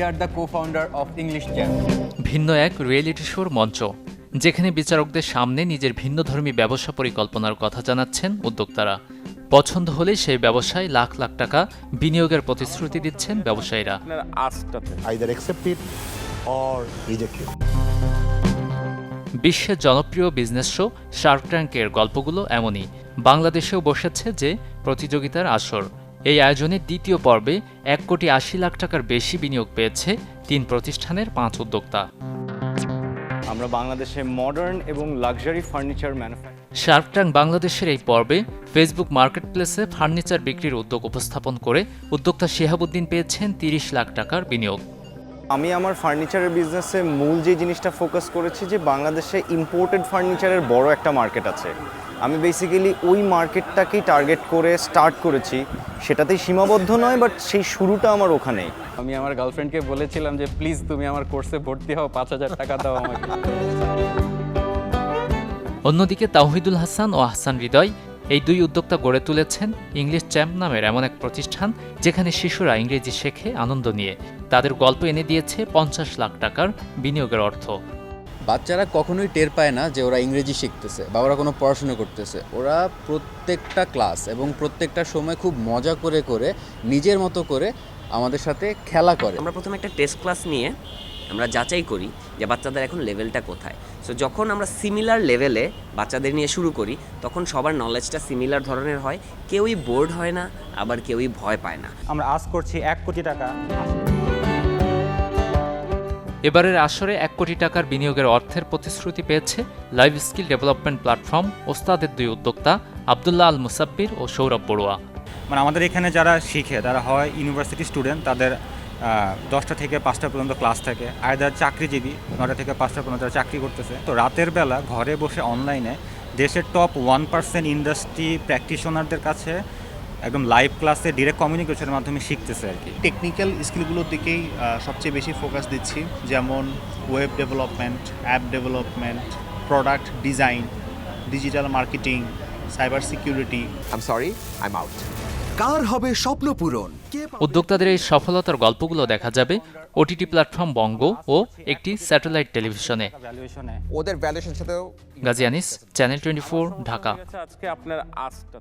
are the co-founder of English Jam. ভিন্ন এক reality শোর মঞ্চ, যেখানে বিচারকদের সামনে নিজের ভিন্নধর্মী ব্যবসা পরিকল্পনার কথা জানাচ্ছেন উদ্যোক্তারা। পছন্দ হলে সেই ব্যবসায় লাখ লাখ টাকা বিনিয়োগের প্রতিশ্রুতি দিচ্ছেন ব্যবসায়ীরা। Either accept it or reject it. বিশ্বের জনপ্রিয় বিজনেস শো শার্ক ট্যাঙ্কের গল্পগুলো এমনই। বাংলাদেশেও বসেছে যে প্রতিযোগিতার আসর। এই আয়োজনের দ্বিতীয় পর্বে 1,80,00,000 টাকার বেশি বিনিয়োগ পেয়েছে 3 প্রতিষ্ঠানের 5 উদ্যোক্তা। আমরা বাংলাদেশে মডার্ন এবং luxury furniture manufacture. Shark tank বাংলাদেশের এই পর্বে ফেসবুক মার্কেটপ্লেসে ফার্নিচার বিক্রির উদ্যোগ উপস্থাপন করে উদ্যোক্তা শিহাবুদ্দিন পেয়েছেন 30 লাখ টাকার বিনিয়োগ। আমি আমার ফার্নিচারের বিজনেসে মূল যে জিনিসটা ফোকাস করেছি যে বাংলাদেশে ইম্পোর্টেড ফার্নিচারের বড় একটা মার্কেট আছে। আমি বেসিক্যালি ওই মার্কেটটাকেই টার্গেট করে স্টার্ট করেছি, সেটাতেই সীমাবদ্ধ নয়, বাট সেই শুরুটা আমার ওখানেই। আমি আমার গার্লফ্রেন্ডকে বলেছিলাম যে প্লিজ তুমি আমার কোর্সে ভর্তি হও, 5,000 টাকা দাও আমাকে। অন্যদিকে তাওহিদুল হাসান ও আহসান হৃদয় এই 2 উদ্যোক্তা গড়ে তুলেছেন ইংলিশ চ্যাম্প নামের এমন এক প্রতিষ্ঠান, যেখানে শিশুরা ইংরেজি শেখে আনন্দ নিয়ে। তাদের গল্প এনে দিয়েছে 50 লাখ টাকার বিনিয়োগের অর্থ। বাচ্চারা কখনোই টের পায় না যে ওরা ইংরেজি শিখতেছে বা ওরা কোনো পড়াশোনা করতেছে। ওরা প্রত্যেকটা ক্লাস এবং প্রত্যেকটা সময় খুব মজা করে করে নিজের মতো করে আমাদের সাথে খেলা করে। আমরা প্রথমে একটা টেস্ট ক্লাস নিয়ে আমরা যাচাই করি যে বাচ্চাদের এখন লেভেলটা কোথায়। সো যখন আমরা সিমিলার লেভেলে বাচ্চাদের নিয়ে শুরু করি, তখন সবার নলেজটা সিমিলার ধরনের হয়, কেউই বোর্ড হয় না, আবার কেউই ভয় পায় না। আমরা আজ করছি 1 কোটি টাকা। এবারের আসরে 1 কোটি টাকার বিনিয়োগের অর্থের প্রতিশ্রুতি পেয়েছে লাইভ স্কিল ডেভেলপমেন্ট প্ল্যাটফর্ম ওস্তাদের 2 উদ্যোক্তা আব্দুল্লাহ আল মুসাব্বির ও সৌরভ বড়ুয়া। মানে আমাদের এখানে যারা শিখে তারা হয় ইউনিভার্সিটি স্টুডেন্ট, তাদের 10টা থেকে 5টা পর্যন্ত ক্লাস থাকে। আয়দার চাকরিজীবী 9টা থেকে 5টা পর্যন্ত তারা চাকরি করতেছে। তো রাতের বেলা ঘরে বসে অনলাইনে দেশের টপ 1% ইন্ডাস্ট্রি প্র্যাকটিশনারদের কাছে একদম লাইভ ক্লাসে ডিরেক্ট কমিউনিকেশনের মাধ্যমে শিখতেছে আর কি। টেকনিক্যাল স্কিলগুলোর দিকেই সবচেয়ে বেশি ফোকাস দিচ্ছি, যেমন web development, app development, product design, digital marketing, cyber security. কার হবে স্বপ্ন পূরণ? উদ্যোক্তাদের এই সফলতার গল্পগুলো দেখা যাবে ওটিটি প্ল্যাটফর্ম বঙ্গ ও একটি স্যাটেলাইট টেলিভিশনে। ওদের ভ্যালুয়েশন সাথেও গাজী আনিস, চ্যানেল 24, ঢাকা। আজকে আপনার আজটা